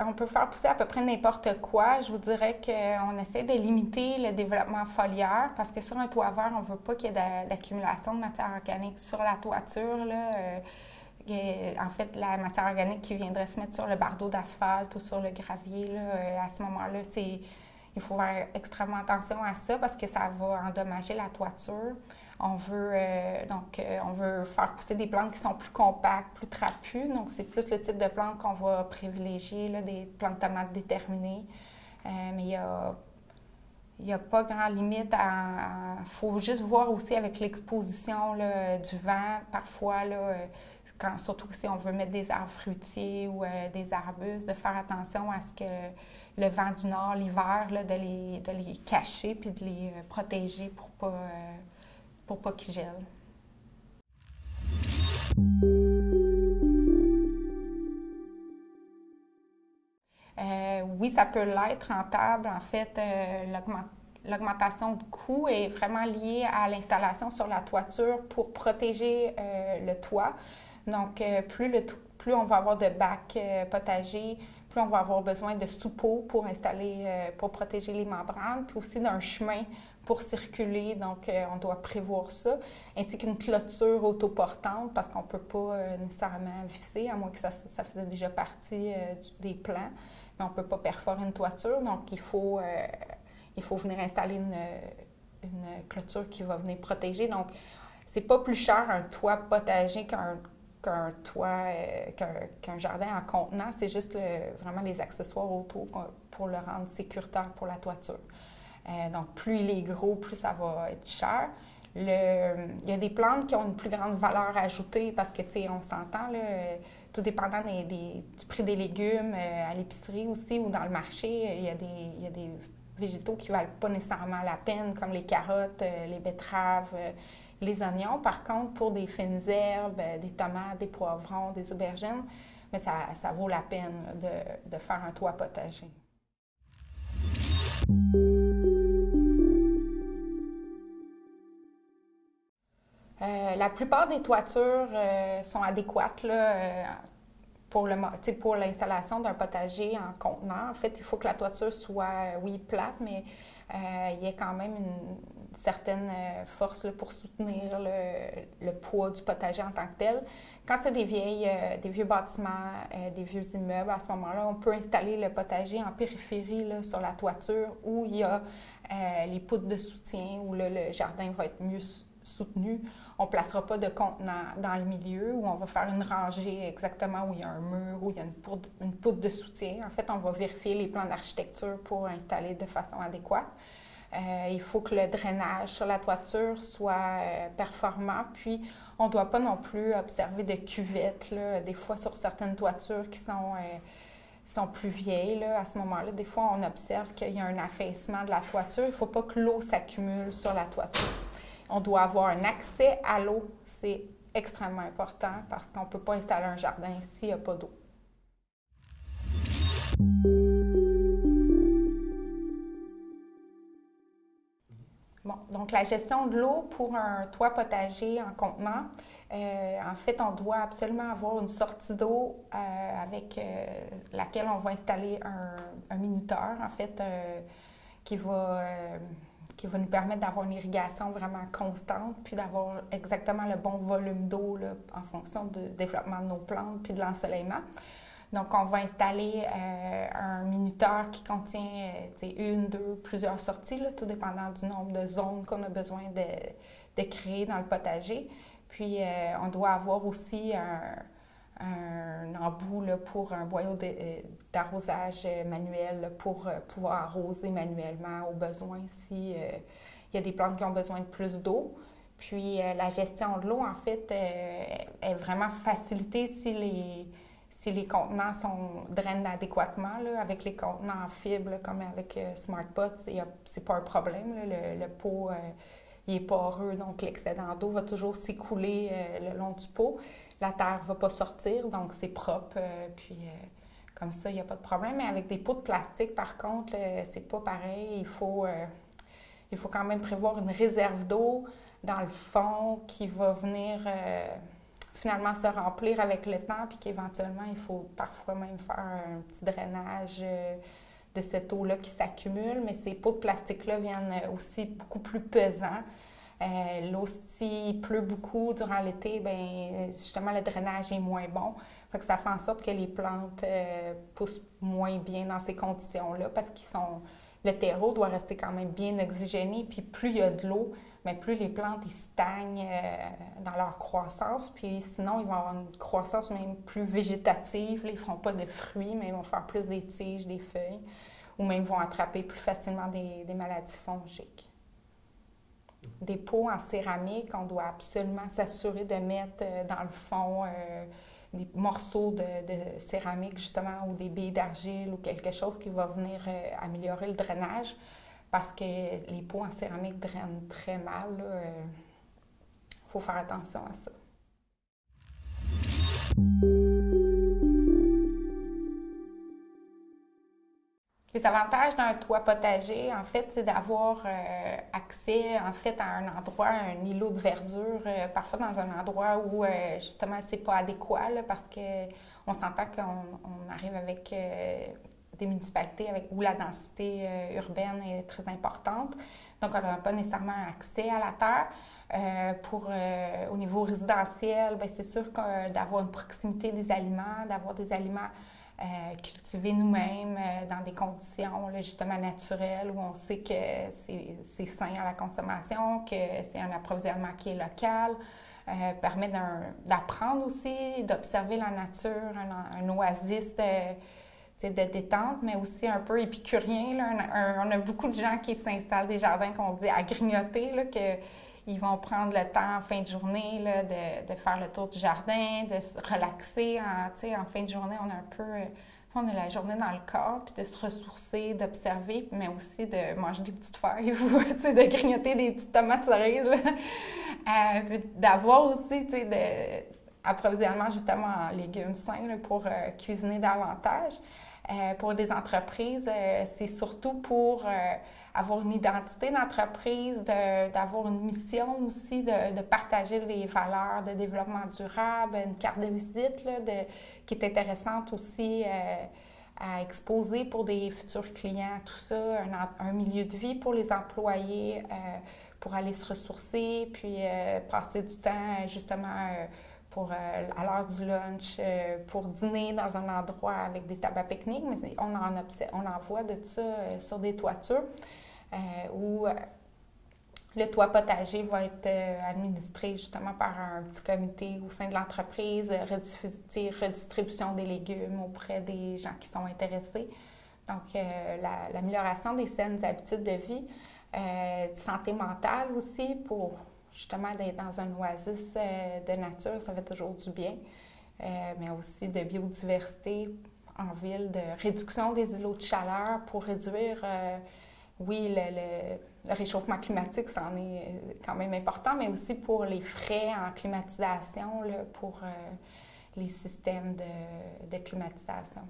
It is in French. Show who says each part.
Speaker 1: On peut faire pousser à peu près n'importe quoi. Je vous dirais qu'on essaie de limiter le développement foliaire parce que sur un toit vert, on ne veut pas qu'il y ait d'accumulation de matière organique sur la toiture. Là, en fait, la matière organique qui viendrait se mettre sur le bardeau d'asphalte ou sur le gravier, là, à ce moment-là, il faut faire extrêmement attention à ça parce que ça va endommager la toiture. On veut faire pousser des plantes qui sont plus compactes, plus trapues. Donc, c'est plus le type de plantes qu'on va privilégier, là, des plantes de tomates déterminées. Mais il n'y a pas grand limite Il faut juste voir aussi avec l'exposition là, du vent, parfois, là, surtout si on veut mettre des arbres fruitiers ou des arbustes, de faire attention à ce que le vent du nord, l'hiver, de les cacher puis de les protéger pour pas qu'ils gèlent. Oui, ça peut l'être rentable. En fait, l'augmentation de coût est vraiment liée à l'installation sur la toiture pour protéger le toit. Donc, plus on va avoir de bacs potagers, plus on va avoir besoin de soupeaux pour pour protéger les membranes, puis aussi d'un chemin pour circuler. Donc, on doit prévoir ça, ainsi qu'une clôture autoportante parce qu'on ne peut pas nécessairement visser, à moins que ça faisait déjà partie des plans, mais on ne peut pas perforer une toiture. Donc, il faut venir installer une clôture qui va venir protéger. Donc, c'est pas plus cher un toit potager qu'un jardin en contenant, c'est juste vraiment les accessoires autour pour le rendre sécuritaire pour la toiture. Donc, plus il est gros, plus ça va être cher. Il y a des plantes qui ont une plus grande valeur ajoutée parce que, tu sais, on s'entend, tout dépendant du prix des légumes à l'épicerie aussi ou dans le marché, il y a des végétaux qui ne valent pas nécessairement la peine, comme les carottes, les betteraves, les oignons. Par contre, pour des fines herbes, des tomates, des poivrons, des aubergines, mais ça vaut la peine de faire un toit potager. La plupart des toitures sont adéquates là, pour l'installation d'un potager en contenant. En fait, il faut que la toiture soit, oui, plate, mais il y ait quand même une certaine force là, pour soutenir le poids du potager en tant que tel. Quand c'est des vieux bâtiments, des vieux immeubles, à ce moment-là, on peut installer le potager en périphérie là, sur la toiture où il y a les poutres de soutien, où là, le jardin va être mieux soutenu. On ne placera pas de contenant dans le milieu où on va faire une rangée exactement où il y a un mur, où il y a une poutre de soutien. En fait, on va vérifier les plans d'architecture pour installer de façon adéquate. Il faut que le drainage sur la toiture soit performant. Puis, on ne doit pas non plus observer de cuvettes, là, des fois sur certaines toitures qui sont plus vieilles. Là, à ce moment-là, des fois, on observe qu'il y a un affaissement de la toiture. Il ne faut pas que l'eau s'accumule sur la toiture. On doit avoir un accès à l'eau. C'est extrêmement important parce qu'on ne peut pas installer un jardin s'il n'y a pas d'eau. Bon, donc la gestion de l'eau pour un toit potager en contenant, en fait, on doit absolument avoir une sortie d'eau avec laquelle on va installer un minuteur, en fait, qui va nous permettre d'avoir une irrigation vraiment constante, puis d'avoir exactement le bon volume d'eau en fonction du développement de nos plantes puis de l'ensoleillement. Donc, on va installer un minuteur qui contient une, deux, plusieurs sorties, là, tout dépendant du nombre de zones qu'on a besoin de créer dans le potager. Puis, on doit avoir aussi un embout là, pour un boyau d'arrosage manuel là, pour pouvoir arroser manuellement au besoin s'il y a des plantes qui ont besoin de plus d'eau. Puis, la gestion de l'eau, en fait, est vraiment facilitée si les contenants drainent adéquatement. Là, avec les contenants en fibre, là, comme avec SmartPot, c'est pas un problème. Là, le pot il est poreux, donc l'excédent d'eau va toujours s'écouler le long du pot. La terre ne va pas sortir, donc c'est propre. Comme ça, il n'y a pas de problème. Mais avec des pots de plastique, par contre, c'est pas pareil. Il faut quand même prévoir une réserve d'eau dans le fond qui va venir finalement se remplir avec le temps, puis qu'éventuellement, il faut parfois même faire un petit drainage de cette eau-là qui s'accumule. Mais ces pots de plastique-là viennent aussi beaucoup plus pesants. L'eau, s'il pleut beaucoup durant l'été, bien, justement, le drainage est moins bon. Fait que ça fait en sorte que les plantes poussent moins bien dans ces conditions-là parce le terreau doit rester quand même bien oxygéné. Puis plus il y a de l'eau, bien, plus les plantes ils stagnent dans leur croissance. Puis sinon, ils vont avoir une croissance même plus végétative. Là, ils ne feront pas de fruits, mais ils vont faire plus des tiges, des feuilles. Ou même vont attraper plus facilement des maladies fongiques. Des pots en céramique, on doit absolument s'assurer de mettre dans le fond des morceaux de céramique, justement, ou des billes d'argile ou quelque chose qui va venir améliorer le drainage parce que les pots en céramique drainent très mal. Il faut faire attention à ça. Les avantages d'un toit potager, en fait, c'est d'avoir accès, en fait, à un endroit, un îlot de verdure, parfois dans un endroit où, justement, c'est pas adéquat, là, parce qu'on s'entend qu'on arrive avec des municipalités où la densité urbaine est très importante. Donc, on n'a pas nécessairement accès à la terre. Au niveau résidentiel, bien, c'est sûr d'avoir une proximité des aliments, d'avoir des aliments cultiver nous-mêmes dans des conditions là, justement naturelles où on sait que c'est sain à la consommation, que c'est un approvisionnement qui est local, permet d'apprendre aussi, d'observer la nature, un oasis de détente, mais aussi un peu épicurien. Là, on a beaucoup de gens qui s'installent des jardins qu'on dit à grignoter, là, ils vont prendre le temps en fin de journée là, de faire le tour du jardin, de se relaxer. En fin de journée, on a la journée dans le corps, puis de se ressourcer, d'observer, mais aussi de manger des petites feuilles ou de grignoter des petites tomates cerises. Puis d'avoir aussi approvisionnement justement en légumes sains là, pour cuisiner davantage. Pour des entreprises, c'est surtout pour avoir une identité d'entreprise, d'avoir une mission aussi, de partager les valeurs de développement durable, une carte de visite là, qui est intéressante aussi à exposer pour des futurs clients, tout ça, un milieu de vie pour les employés, pour aller se ressourcer, puis passer du temps justement à l'heure du lunch, pour dîner dans un endroit avec des tables à pique-nique, mais on en voit de ça sur des toitures où le toit potager va être administré justement par un petit comité au sein de l'entreprise, redistribution des légumes auprès des gens qui sont intéressés. Donc, l'amélioration des saines habitudes de vie, de santé mentale aussi pour justement d'être dans un oasis de nature, ça fait toujours du bien, mais aussi de biodiversité en ville, de réduction des îlots de chaleur pour réduire, oui, le réchauffement climatique, ça en est quand même important, mais aussi pour les frais en climatisation, là, pour les systèmes de climatisation.